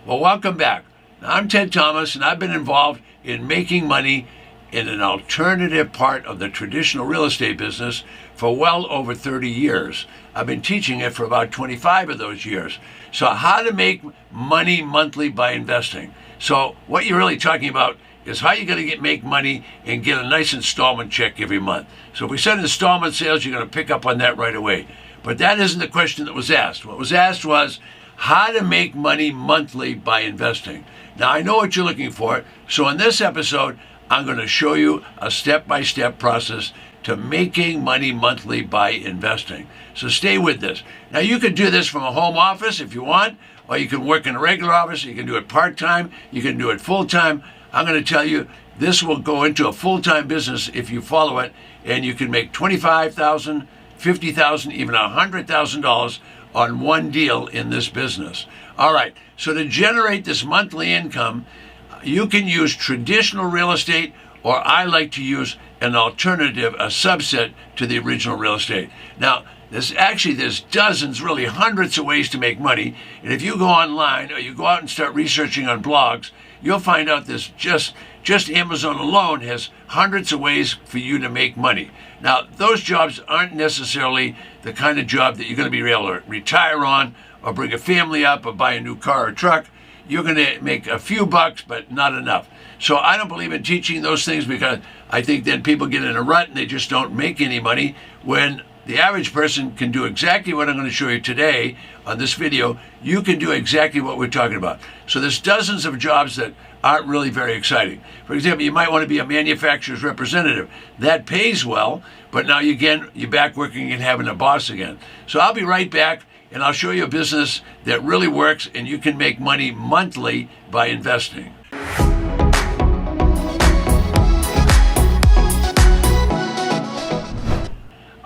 Well, welcome back. I'm Ted Thomas, and I've been involved in making money in an alternative part of the traditional real estate business for well over 30 years. I've been teaching it for about 25 of those years. So how to make money monthly by investing. So what you're really talking about is how you're going to make money and get a nice installment check every month. So if we said installment sales, you're going to pick up on that right away. But that isn't the question that was asked. What was asked was how to make money monthly by investing. Now, I know what you're looking for. So in this episode, I'm going to show you a step-by-step process to making money monthly by investing. So stay with this. Now, you can do this from a home office if you want, or you can work in a regular office. You can do it part-time. You can do it full-time. I'm going to tell you, this will go into a full-time business if you follow it, and you can make $25,000, $50,000, even $100,000 on one deal in this business. All right, so to generate this monthly income, you can use traditional real estate, or I like to use an alternative, a subset to the original real estate. Now, there's dozens, really hundreds of ways to make money. And if you go online or you go out and start researching on blogs, you'll find out this just Amazon alone has hundreds of ways for you to make money. Now, those jobs aren't necessarily the kind of job that you're going to be able to retire on or bring a family up or buy a new car or truck. You're going to make a few bucks, but not enough. So I don't believe in teaching those things, because I think then people get in a rut and they just don't make any money, when the average person can do exactly what I'm going to show you today on this video. You can do exactly what we're talking about. So there's dozens of jobs that aren't really very exciting. For example, you might want to be a manufacturer's representative. That pays well, but now you're back working and having a boss again. So I'll be right back, and I'll show you a business that really works, and you can make money monthly by investing.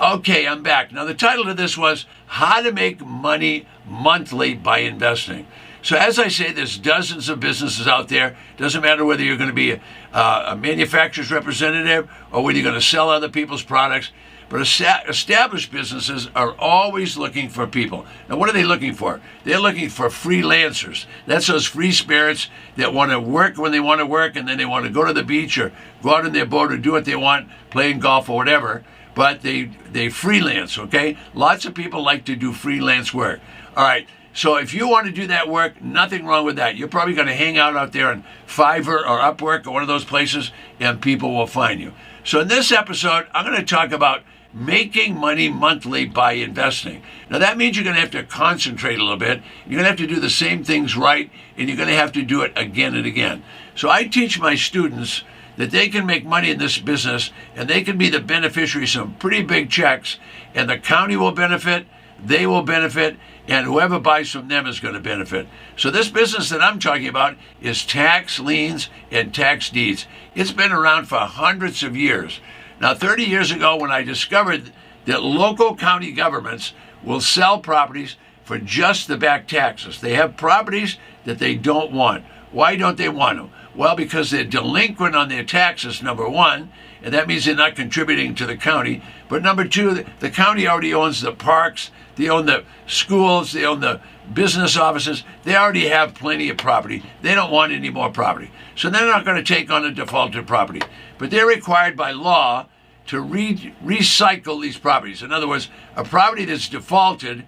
Okay, I'm back. Now, the title of this was How to Make Money Monthly by Investing. So as I say, there's dozens of businesses out there. Doesn't matter whether you're going to be a manufacturer's representative or whether you're going to sell other people's products. But established businesses are always looking for people. Now, what are they looking for? They're looking for freelancers. That's those free spirits that want to work when they want to work, and then they want to go to the beach or go out in their boat or do what they want, playing golf or whatever. But they freelance, okay? Lots of people like to do freelance work. All right, so if you want to do that work, nothing wrong with that. You're probably going to hang out there on Fiverr or Upwork or one of those places, and people will find you. So in this episode, I'm going to talk about making money monthly by investing. Now, that means you're going to have to concentrate a little bit. You're going to have to do the same things right, and you're going to have to do it again and again. So I teach my students that they can make money in this business, and they can be the beneficiaries of some pretty big checks, and the county will benefit, they will benefit, and whoever buys from them is going to benefit. So this business that I'm talking about is tax liens and tax deeds. It's been around for hundreds of years. Now, 30 years ago, when I discovered that local county governments will sell properties for just the back taxes. They have properties that they don't want. Why don't they want them? Well, because they're delinquent on their taxes, number one, and that means they're not contributing to the county. But number two, the county already owns the parks, they own the schools, they own the business offices. They already have plenty of property. They don't want any more property. So they're not going to take on a defaulted property. But they're required by law to recycle these properties. In other words, a property that's defaulted,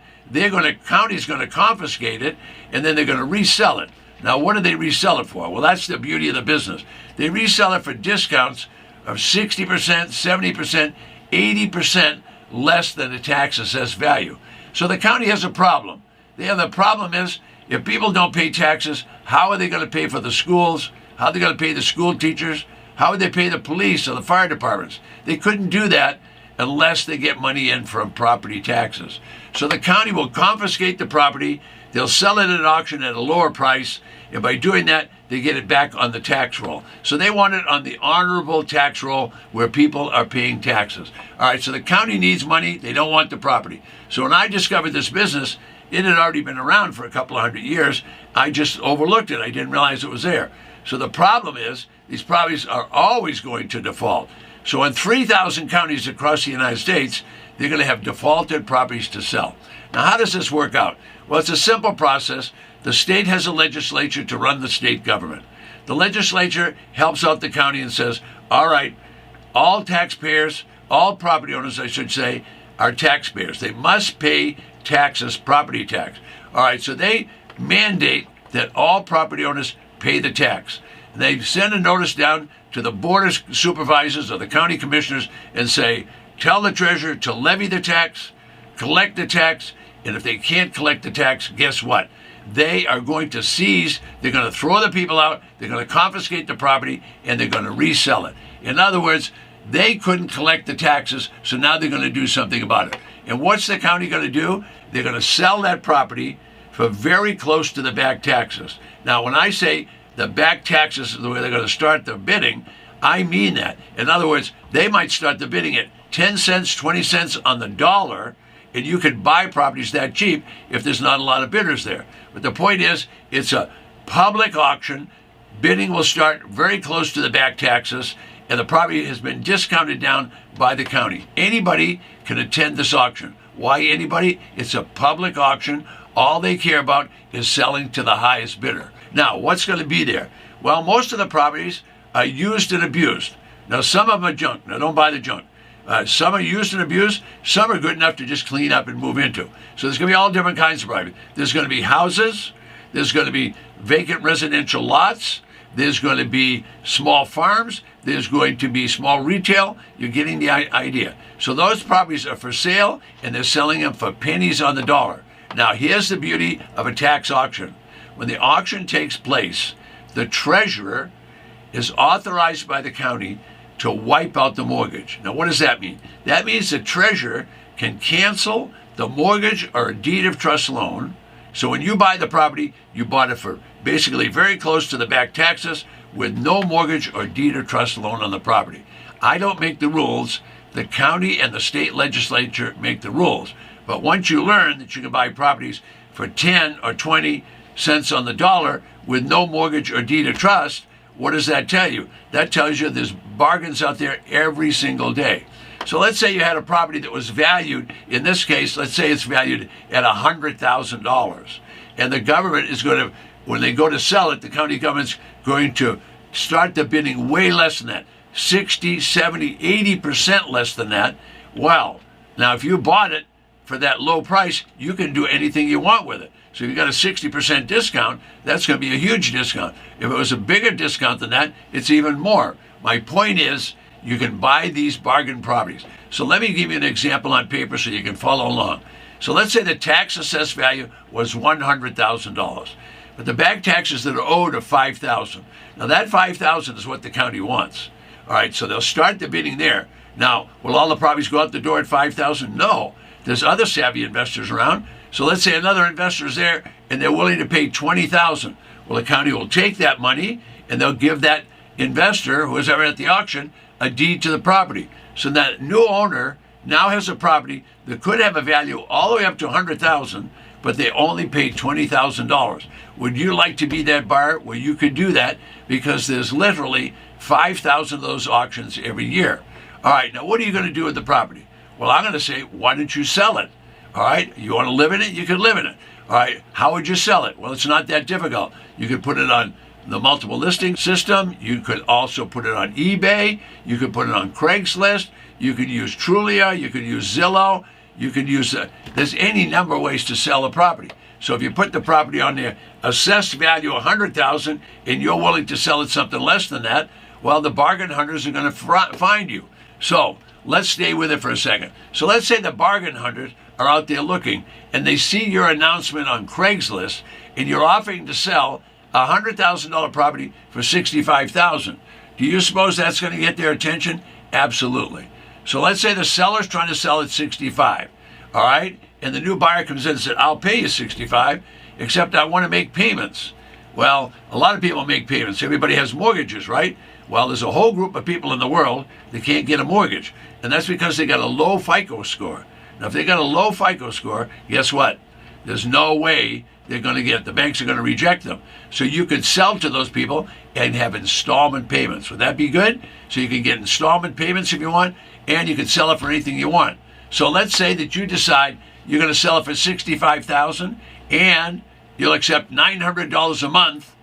county's going to confiscate it, and then they're going to resell it. Now, what do they resell it for? Well, that's the beauty of the business. They resell it for discounts of 60%, 70%, 80% less than the tax assessed value. So the county has a problem. The problem is, if people don't pay taxes, how are they going to pay for the schools? How are they going to pay the school teachers? How would they pay the police or the fire departments? They couldn't do that unless they get money in from property taxes. So the county will confiscate the property. They'll sell it at auction at a lower price, and by doing that, they get it back on the tax roll. So they want it on the honorable tax roll where people are paying taxes. All right, so the county needs money. They don't want the property. So when I discovered this business, it had already been around for a couple of hundred years. I just overlooked it. I didn't realize it was there. So the problem is, these properties are always going to default. So in 3,000 counties across the United States, they're going to have defaulted properties to sell. Now, how does this work out? Well, it's a simple process. The state has a legislature to run the state government. The legislature helps out the county and says, all right, all taxpayers, all property owners, I should say, are taxpayers. They must pay taxes, property tax. All right, so they mandate that all property owners pay the tax. And they send a notice down to the board of supervisors or the county commissioners and say, tell the treasurer to levy the tax, collect the tax, and if they can't collect the tax, guess what? They are going to seize, they're going to throw the people out, they're going to confiscate the property, and they're going to resell it. In other words, they couldn't collect the taxes, so now they're going to do something about it. And what's the county going to do? They're going to sell that property for very close to the back taxes. Now, when I say the back taxes is the way they're going to start the bidding, I mean that. In other words, they might start the bidding at 10 cents, 20 cents on the dollar, and you could buy properties that cheap if there's not a lot of bidders there. But the point is, it's a public auction. Bidding will start very close to the back taxes, and the property has been discounted down by the county. Anybody can attend this auction. Why anybody? It's a public auction. All they care about is selling to the highest bidder. Now, what's going to be there? Well, most of the properties are used and abused. Now, some of them are junk. Now, don't buy the junk. Some are used and abused. Some are good enough to just clean up and move into. So there's going to be all different kinds of property. There's going to be houses. There's going to be vacant residential lots. There's going to be small farms. There's going to be small retail. You're getting the idea. So those properties are for sale, and they're selling them for pennies on the dollar. Now, here's the beauty of a tax auction. When the auction takes place, the treasurer is authorized by the county to wipe out the mortgage. Now, what does that mean? That means the treasurer can cancel the mortgage or a deed of trust loan. So when you buy the property, you bought it for basically very close to the back taxes with no mortgage or deed of trust loan on the property. I don't make the rules. The county and the state legislature make the rules. But once you learn that you can buy properties for 10 or 20 cents on the dollar with no mortgage or deed of trust, what does that tell you? That tells you there's bargains out there every single day. So let's say you had a property that was valued, in this case, let's say it's valued at $100,000. And the government is going to, when they go to sell it, the county government's going to start the bidding way less than that. 60, 70, 80% less than that. Well, now if you bought it for that low price, you can do anything you want with it. So if you got a 60% discount, that's going to be a huge discount. If it was a bigger discount than that, it's even more. My point is, you can buy these bargain properties. So let me give you an example on paper so you can follow along. So let's say the tax assessed value was $100,000, but the back taxes that are owed are $5,000. Now that $5,000 is what the county wants. All right, so they'll start the bidding there. Now, will all the properties go out the door at $5,000? No. There's other savvy investors around. So let's say another investor is there and they're willing to pay $20,000. Well, the county will take that money and they'll give that investor who was ever at the auction a deed to the property. So that new owner now has a property that could have a value all the way up to $100,000, but they only paid $20,000. Would you like to be that buyer? Well, you could do that because there's literally 5,000 of those auctions every year. All right, now what are you going to do with the property? Well, I'm going to say, why don't you sell it? All right, you want to live in it? You can live in it. All right, how would you sell it? Well, it's not that difficult. You could put it on the multiple listing system. You could also put it on eBay. You could put it on Craigslist. You could use Trulia. You could use Zillow. You could use, there's any number of ways to sell a property. So if you put the property on there, assessed value $100,000, and you're willing to sell it something less than that, well, the bargain hunters are going to find you. So let's stay with it for a second. So let's say the bargain hunters are out there looking, and they see your announcement on Craigslist, and you're offering to sell a $100,000 property for $65,000. Do you suppose that's going to get their attention? Absolutely. So let's say the seller's trying to sell at $65,000, all right? And the new buyer comes in and said, I'll pay you $65,000, except I want to make payments. Well, a lot of people make payments. Everybody has mortgages, right? Well, there's a whole group of people in the world that can't get a mortgage, and that's because they got a low FICO score. Now, if they got a low FICO score, guess what? There's no way they're going to get, the banks are going to reject them. So you could sell to those people and have installment payments. Would that be good? So you can get installment payments if you want, and you can sell it for anything you want. So let's say that you decide you're going to sell it for $65,000, and you'll accept $900 a month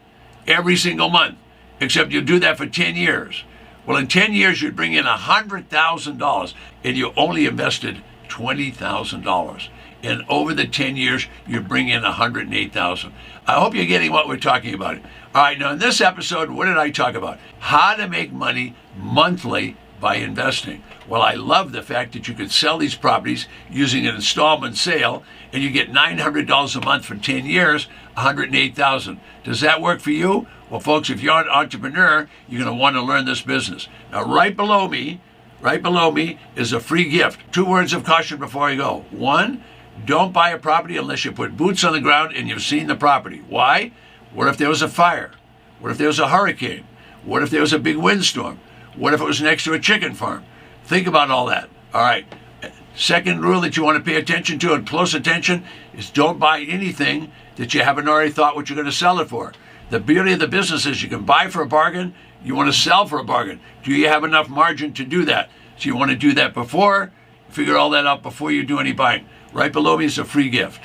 every single month, except you'll do that for 10 years. Well, in 10 years, you'd bring in $100,000, and you only invested $20,000. And over the 10 years, you bring in $108,000. I hope you're getting what we're talking about. All right, now in this episode, what did I talk about? How to make money monthly by investing. Well, I love the fact that you could sell these properties using an installment sale, and you get $900 a month for 10 years, $108,000. Does that work for you? Well, folks, if you're an entrepreneur, you're going to want to learn this business. Now, right below me is a free gift. 2 words of caution before I go. 1, don't buy a property unless you put boots on the ground and you've seen the property. Why? What if there was a fire? What if there was a hurricane? What if there was a big windstorm? What if it was next to a chicken farm? Think about all that. All right. Second rule that you want to pay attention to, and close attention, is don't buy anything that you haven't already thought what you're going to sell it for. The beauty of the business is you can buy for a bargain, you want to sell for a bargain. Do you have enough margin to do that? So you want to do that before, figure all that out before you do any buying. Right below me is a free gift.